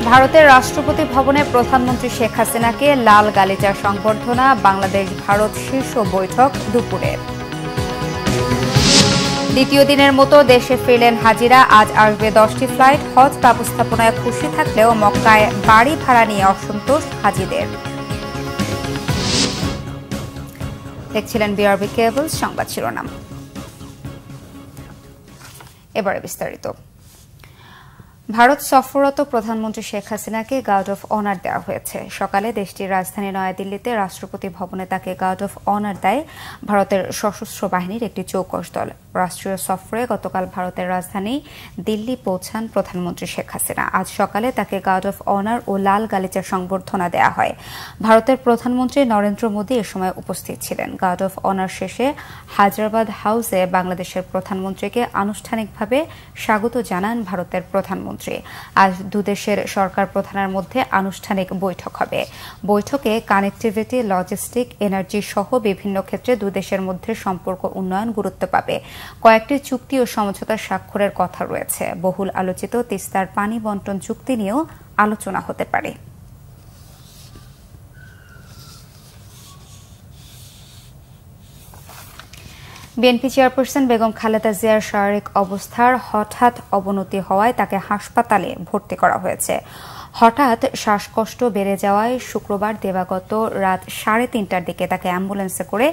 ভারতের রাষ্ট্রপতি ভবনে প্রধানমন্ত্রী শেখ হাসিনাকে লাল গালিচা সংবর্ধনা। বাংলাদেশ ভারত শীর্ষ বৈঠক দুপুরে। দ্বিতীয় দিনের মতো দেশে ফিরলেন হাজিরা। আজ আসবে 10টি ফ্লাইট। হজ ব্যবস্থাপনায় খুশি থাকলেও মক্কায় বাড়ি ভাড়া নিয়ে অসন্তোষ হাজিদের। দেখছিলেন বিআরবি কেবল সংবাদ শিরোনাম। এবারে বিস্তারিত। ভারত সফররত প্রধানমন্ত্রী শেখ হাসিনাকে গার্ড অফ অনার দেওয়া হয়েছে। সকালে দেশটির রাজধানী নয়াদিল্লিতে রাষ্ট্রপতি ভবনে তাকে গার্ড অফ অনার দেয় ভারতের সশস্ত্র বাহিনীর একটি চৌকস দল। রাষ্ট্রীয় সফরে গতকাল ভারতের রাজধানী দিল্লি পৌঁছান প্রধানমন্ত্রী শেখ হাসিনা। আজ সকালে তাকে গার্ড অফ অনার ও লাল গালিচা সংবর্ধনা দেওয়া হয়। ভারতের প্রধানমন্ত্রী নরেন্দ্র মোদী এ সময় উপস্থিত ছিলেন। গার্ড অফ অনার শেষে হায়দ্রাবাদ হাউসে বাংলাদেশের প্রধানমন্ত্রীকে আনুষ্ঠানিকভাবে স্বাগত জানান ভারতের প্রধানমন্ত্রী। আজ দুদেশের সরকার প্রধানের মধ্যে আনুষ্ঠানিক বৈঠক হবে। বৈঠকে কানেক্টিভিটি, লজিস্টিক, এনার্জি সহ বিভিন্ন ক্ষেত্রে দুদেশের মধ্যে সম্পর্ক উন্নয়ন গুরুত্ব পাবে। কয়েকটি চুক্তি ও সমঝোতা স্বাক্ষরের কথা রয়েছে। বহুল আলোচিত তিস্তার পানি বন্টন চুক্তি নিয়েও আলোচনা হতে পারে। বিএনপি চেয়ারপারসন বেগম খালেদা জিয়ার শারীরিক অবস্থার হঠাৎ অবনতি হওয়ায় তাকে হাসপাতালে ভর্তি করা হয়েছে। হঠাৎ শ্বাসকষ্ট বেড়ে যাওয়ায় শুক্রবার দিবাগত রাত 3:30টার দিকে তাকে অ্যাম্বুলেন্সে করে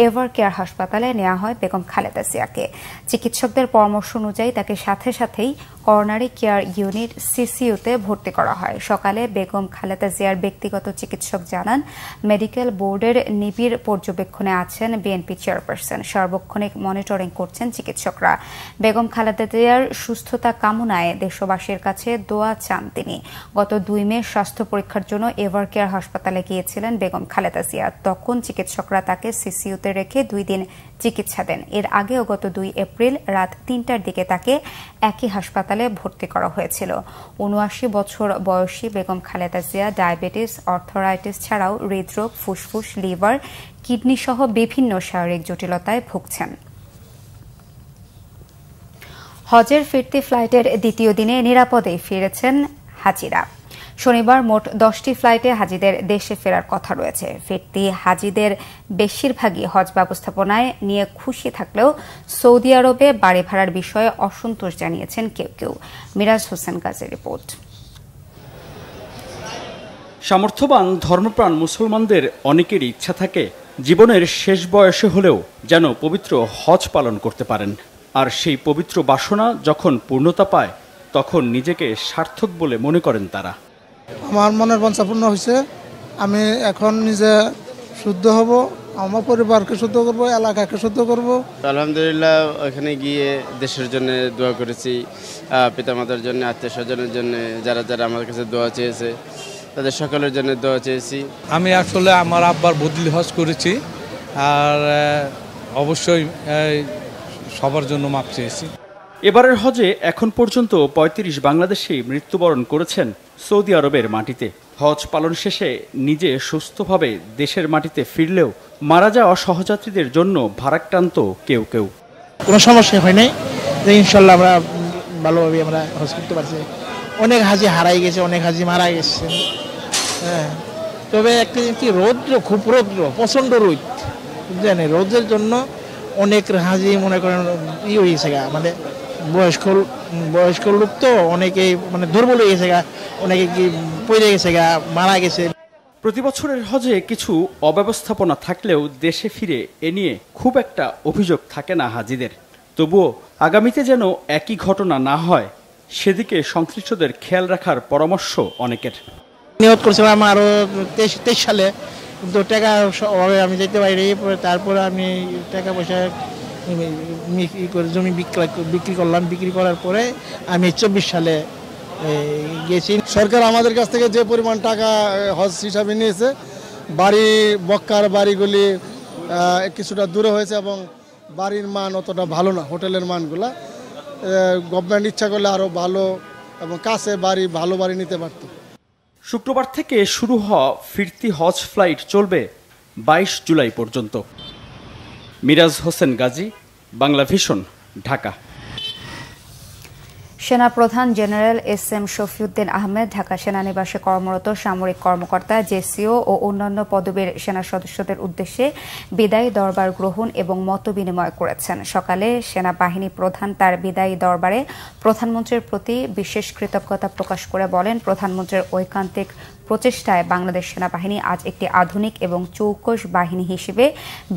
এভার কেয়ার হাসপাতালে নেওয়া হয় বেগম খালেদা জিয়াকে। চিকিৎসকদের পরামর্শ অনুযায়ী তাকে সাথে সাথেই করোনারি কেয়ার ইউনিট সিসিইউতে ভর্তি করা হয়। সকালে বেগম খালেদা জিয়ার ব্যক্তিগত চিকিৎসক জানান, মেডিকেল বোর্ডের নিবিড় পর্যবেক্ষণে আছেন বিএনপি চেয়ারপারসন। সার্বক্ষণিক মনিটরিং করছেন চিকিৎসকরা। বেগম খালেদা জিয়ার সুস্থতা কামনায় দেশবাসীর কাছে দোয়া চান তিনি। গত 2 মে স্বাস্থ্য পরীক্ষার জন্য এভার কেয়ার হাসপাতালে গিয়েছিলেন বেগম খালেদা জিয়া। তখন চিকিৎসকরা তাকে সিসিইউতে রেখে 2 দিন চিকিৎসা দেন। এর আগেও গত 2 এপ্রিল রাত 3টার দিকে তাকে একই হাসপাতালে ভর্তি করা হয়েছিল। ৭৯ বছর বয়সী বেগম খালেদা জিয়া ডায়াবেটিস, অর্থরাইটিস ছাড়াও হৃদরোগ, ফুসফুস, লিভার, কিডনি সহ বিভিন্ন শারীরিক জটিলতায় ভুগছেন। হজের ফিরতি ফ্লাইটের দ্বিতীয় দিনে নিরাপদে ফিরেছেন হাজিরা। শনিবার মোট 10টি ফ্লাইটে হাজিদের দেশে ফেরার কথা রয়েছে। ফিরতি হাজিদের বেশিরভাগই হজ ব্যবস্থাপনায় নিয়ে খুশি থাকলেও সৌদি আরবে বাড়ি ভাড়ার বিষয়ে অসন্তোষ জানিয়েছেন কেউ কেউ। মিরাজ হোসেন গাজীর রিপোর্ট। সামর্থ্যবান ধর্মপ্রাণ মুসলমানদের অনেকেরই ইচ্ছা থাকে জীবনের শেষ বয়সে হলেও যেন পবিত্র হজ পালন করতে পারেন। আর সেই পবিত্র বাসনা যখন পূর্ণতা পায় তখন নিজেকে সার্থক বলে মনে করেন তারা। আমার মনের বাঞ্ছা পূর্ণ হয়েছে। আমি এখন নিজে শুদ্ধ হব, আমার পরিবারকে শুদ্ধ করব, এলাকাকে শুদ্ধ করব। আলহামদুলিল্লাহ, ওখানে গিয়ে দেশের জন্য দোয়া করেছি, পিতামাতার জন্য, আত্মীয় স্বজনের জন্য, যারা যারা আমার কাছে দোয়া চেয়েছে তাদের সকলের জন্য দোয়া চেয়েছি। আমি আসলে আমার আব্বার বদলি হজ করেছি, আর অবশ্যই সবার জন্য মাপ চেয়েছি। এবারের হজে এখন পর্যন্ত ৩৫ বাংলাদেশী মৃত্যুবরণ করেছেন সৌদি আরবের মাটিতে। হজ পালন শেষে নিজে সুস্থভাবে দেশের মাটিতে ফিরলেও মারা যাওয়া সহযাত্রীদের জন্য ভারাক্রান্ত কেউ কেউ। কোনো সমস্যা হয় নাই, যে ইনশাল্লাহ আমরা ভালোভাবে আমরা হজ করতে পারছি। অনেক হাজি হারাই গেছে, অনেক হাজি মারা গেছে। হ্যাঁ, তবে একটা কি রৌদ্র, খুব রৌদ্র, প্রচণ্ড রোদ, বুঝলেন? রোদের জন্য অনেক হাজি মনে করেন হয়েছে গা, মানে বয়স্ক লোক তো অনেকেই মানে দুর্বল হয়ে গেছে গা, অনেকে কি পড়ে গেছে গা, মারা গেছে। প্রতি বছরের হজে কিছু অব্যবস্থাপনা থাকলেও দেশে ফিরে এ নিয়ে খুব একটা অভিযোগ থাকে না হাজিদের। তবুও আগামীতে যেন একই ঘটনা না হয় সেদিকে সংশ্লিষ্টদের খেয়াল রাখার পরামর্শ অনেকের। নিয়ত করছিলাম আরও 23 সালে, কিন্তু টাকা অভাবে আমি যেতে পারি। তারপরে আমি টাকা পয়সা জমি বিক্রি করলাম। বিক্রি করার পরে আমি 24 সালে গেছি। সরকার আমাদের কাছ থেকে যে পরিমাণ টাকা হজ হিসাবে নিয়েছে, মক্কার বাড়িগুলি কিছুটা দূরে হয়েছে এবং বাড়ির মান অতটা ভালো না, হোটেলের মানগুলা। গভর্নমেন্ট ইচ্ছা করলে আরও ভালো এবং কাছে ভালো বাড়ি নিতে পারত। শুক্রবার থেকে শুরু হওয়া ফিরতি হজ ফ্লাইট চলবে 22 জুলাই পর্যন্ত। মিরাজ হোসেন গাজী, বাংলা ভিশন, ঢাকা। সেনাপ্রধান জেনারেল এস.এম. শফিউদ্দিন আহমেদ ঢাকা সেনানিবাসে কর্মরত সামরিক কর্মকর্তা, জেসিও ও অন্যান্য পদবীর সেনা সদস্যদের উদ্দেশ্যে বিদায়ী দরবার গ্রহণ এবং মতবিনিময় করেছেন। সকালে সেনাবাহিনী প্রধান তার বিদায়ী দরবারে প্রধানমন্ত্রীর প্রতি বিশেষ কৃতজ্ঞতা প্রকাশ করে বলেন, প্রধানমন্ত্রীর ঐকান্তিক প্রচেষ্টায় বাংলাদেশ সেনাবাহিনী আজ একটি আধুনিক এবং চৌকস বাহিনী হিসেবে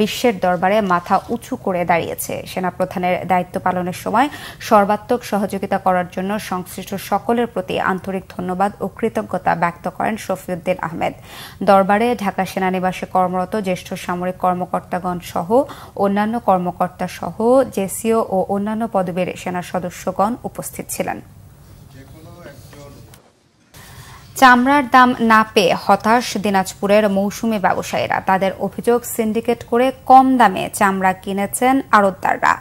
বিশ্বের দরবারে মাথা উঁচু করে দাঁড়িয়েছে। সেনাপ্রধানের দায়িত্ব পালনের সময় সর্বাত্মক সহযোগিতা করার জন্য সংশ্লিষ্ট সকলের প্রতি আন্তরিক ধন্যবাদ ও কৃতজ্ঞতা ব্যক্ত করেন শফিউদ্দিন আহমেদ। দরবারে ঢাকা সেনানিবাসে কর্মরত জ্যেষ্ঠ সামরিক কর্মকর্তাগণ সহ অন্যান্য কর্মকর্তা সহ জেসিও ও অন্যান্য পদবীর সেনা সদস্যগণ উপস্থিত ছিলেন। চামড়ার দাম না পেয়ে হতাশ দিনাজপুরের মৌসুমী ব্যবসায়ীরা। তাদের অভিযোগ, সিন্ডিকেট করে কম দামে চামড়া কিনেছেন আড়তদাররা।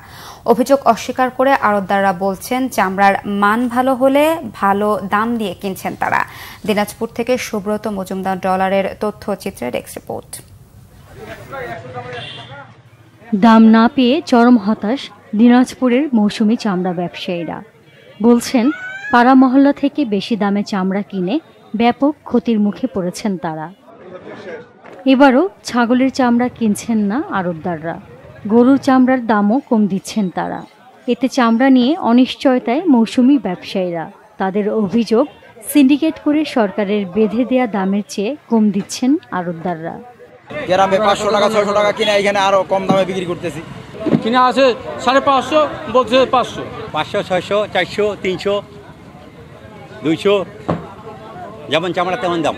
অভিযোগ অস্বীকার করে আড়তদাররা বলছেন, চামড়ার মান ভালো হলে ভালো দাম দিয়ে কিনছেন তারা। দিনাজপুর থেকে সুব্রত মজুমদার ডলারের তথ্যচিত্রে ডেস্ক রিপোর্ট। দাম না পেয়ে চরম হতাশ দিনাজপুরের মৌসুমী চামড়া ব্যবসায়ীরা। বলছেন, পাড়া মহল্লা থেকে বেশি দামে চামড়া কিনে ব্যাপক ক্ষতির মুখে পড়েছেন তারা। এবারও ছাগলের চামড়া কিনছেন না আড়তদাররা, গরুর চামড়ার দামও কম দিচ্ছেন তারা। এতে চামড়া নিয়ে অনিশ্চয়তায় মৌসুমী ব্যবসায়ীরা। তাদের অভিযোগ, সিন্ডিকেট করে সরকারের বেঁধে দেয়া দামের চেয়ে কম দিচ্ছেন আড়তদাররা। গ্রামে 500 টাকা 600 টাকা কিনে এখানে আরো কম দামে বিক্রি করতেছি। কিনা আছে 550, বলছে 500, 500, 600, 400, 300, 200, যেমন চামড়া তেমন দাম।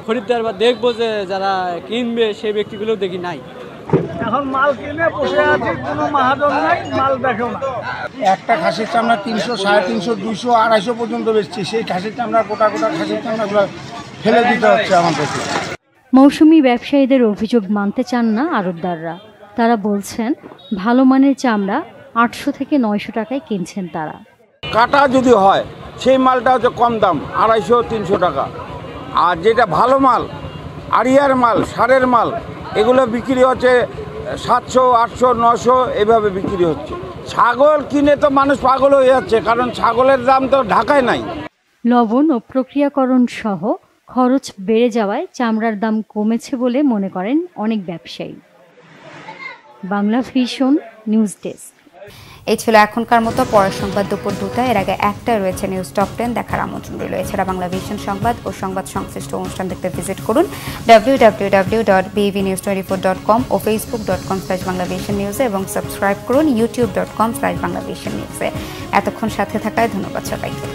খরিদ্দার বা দেখবো যে যারা কিনবে সেই ব্যক্তিগুলো দেখি নাই। এখন মাল কিনে বসে আছে, কোনো মাহাজন নাই, মাল দেখো না। একটা খাসির চামড়া 300, 350, 200, 250 পর্যন্ত বেচছি। সেই খাসির চামড়া গোটা খাসির চামড়াগুলো ফেলে দিতে হচ্ছে আমাদেরকে। মৌসুমী ব্যবসায়ীদের অভিযোগ মানতে চান না আড়তদাররা। তারা বলছেন, ভালো মানের চামড়া 800 থেকে 900 টাকায় কিনছেন তারা। কাটা যদি হয় সেই মালটা হচ্ছে কম দাম, 250-300 টাকা। আর যেটা ভালো মাল, আড়িয়ার মাল, সারের মাল, এগুলো বিক্রি হচ্ছে 700, 800, 900 এভাবে বিক্রি হচ্ছে। ছাগল কিনে তো মানুষ পাগল হয়ে যাচ্ছে, কারণ ছাগলের দাম তো ঢাকায় নাই। লবণ ও প্রক্রিয়াকরণ সহ খরচ বেড়ে যাওয়ায় চামড়ার দাম কমেছে বলে মনে করেন অনেক ব্যবসায়ী। Bangla vision news desk. এই ছিল এখনকার মতো। পরের সংবাদ দুপুর 2টায়। এর আগে 1টায় রয়েছে নিউজ টপ 10 দেখার আমন্ত্রণ রইল। এছাড়া বাংলা ভিশন সংবাদ ও সংবাদ সংশ্লিষ্ট অনুষ্ঠান দেখতে ভিজিট করুন www.bvnews24.com ও facebook.com/banglavisionnews এবং সাবস্ক্রাইব করুন youtube.com/banglavisionnews। এতক্ষণ সাথে থাকায় ধন্যবাদ সবাইকে।